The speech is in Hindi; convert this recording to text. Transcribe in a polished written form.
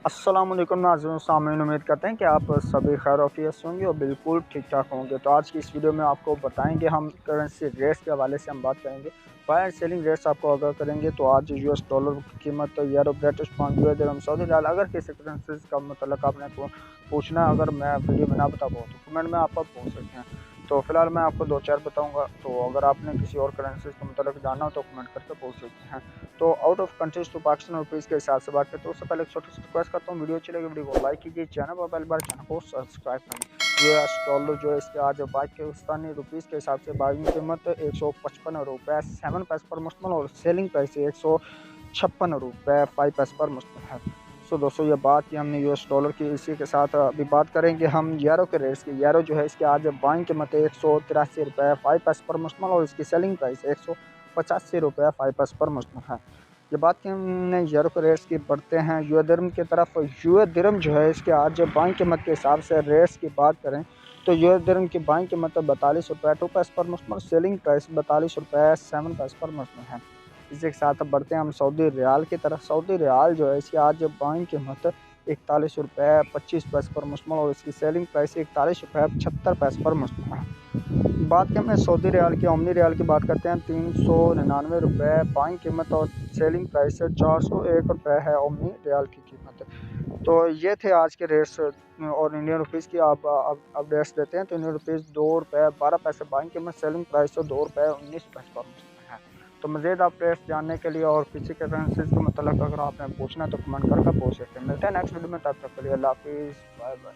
अस्सलाम वालेकुम नाज़रीन सामीन, उम्मीद करते हैं कि आप सभी खैर आफियत से होंगे और बिल्कुल ठीक ठाक होंगे। तो आज की इस वीडियो में आपको बताएंगे, हम करेंसी रेट्स के हवाले से हम बात करेंगे। बाय सेलिंग रेट्स आपको अगर करेंगे तो आज यूएस डॉलर की कीमत, यूरो, ब्रिटिश पाउंड, यूएस दिरहम, सऊदी रियाल, अगर किसी करेंसीज का मतलब आपने को पूछना है, अगर मैं वीडियो में ना बता पाऊँ तो कमेंट में आप पूछ सकते हैं। तो फिलहाल मैं आपको दो चार बताऊंगा, तो अगर आपने किसी और करेंसीज का मतलब जानना हो तो कमेंट करके पूछ सकते हैं। तो आउट ऑफ कंट्रीज तो पाकिस्तान रुपीज़ के हिसाब से बात करते हैं। उससे पहले एक छोटी सी रिक्वेस्ट करता हूँ, वीडियो अच्छी लगे वीडियो को लाइक कीजिए, चैनल पर पहली बार चैनल को सब्सक्राइब करें। यूएस डॉलर जो है इसके आज पाकिस्तानी रुपीज़ के हिसाब से बाइंग कीमत 155 रुपये 7 पैसे पर मुश्तमिल और सेलिंग प्राइस 156 रुपये 5 पैसे पर मुश्तमिल है। सो दोस्तों, ये बात की हमने यूएस डॉलर की। इसी के साथ अभी बात करेंगे हम यूरो के रेट्स की। यूरो जो है इसके आज बाइंग कीमत 183 रुपये 5 पैसे पर मुश्तमिल और इसकी सेलिंग प्राइस 185 रुपये 5 पैसे पर मुश्तमिल है। ये बात की हमने यूरो के रेट्स की, बढ़ते हैं यूएस दिरहम की तरफ। यूएस दिरहम जो है इसके आज बाइंग कीमत के हिसाब से रेट्स की बात करें तो यूएस दिरहम की बाइंग कीमत 42 रुपये 2 पैसे पर मुश्तमिल, सेलिंग प्राइस 42 रुपये 7 पैसे पर मुश्तमिल है। इसी के साथ अब बढ़ते हैं हम सऊदी रियाल की तरफ। सऊदी रियाल जो है इसकी आज बाइंग कीमत 41 रुपये 25 पैसे पर मुश्तमिल और इसकी सेलिंग प्राइस 41 रुपये 76 पैसे पर मुश्तमिल है। बात की हमने सऊदी रियाल की, ओमनी रियाल की बात करते हैं। 399 रुपये बाइंग कीमत और सेलिंग प्राइस 401 रुपये है ओमनी रियाल की कीमत। तो ये थे आज के रेट्स। और इंडियन रुपीज़ की आप अपडेट्स देते हैं तो इंडियन रुपीज़ 2 रुपये 12 पैसे बाइंग कीमत, सेलिंग प्राइस 2 रुपये 19 पैसे पर मुश्तमिल है। तो मज़ीद अपडेट्स जानने के लिए और किसी के करेंसीज के मतलब अगर आपने पूछना है तो कमेंट करके पूछ सकते हैं। मिलते हैं नेक्स्ट वीडियो में, तब तक के लिए अल्लाह हाफिज़, बाय बाय।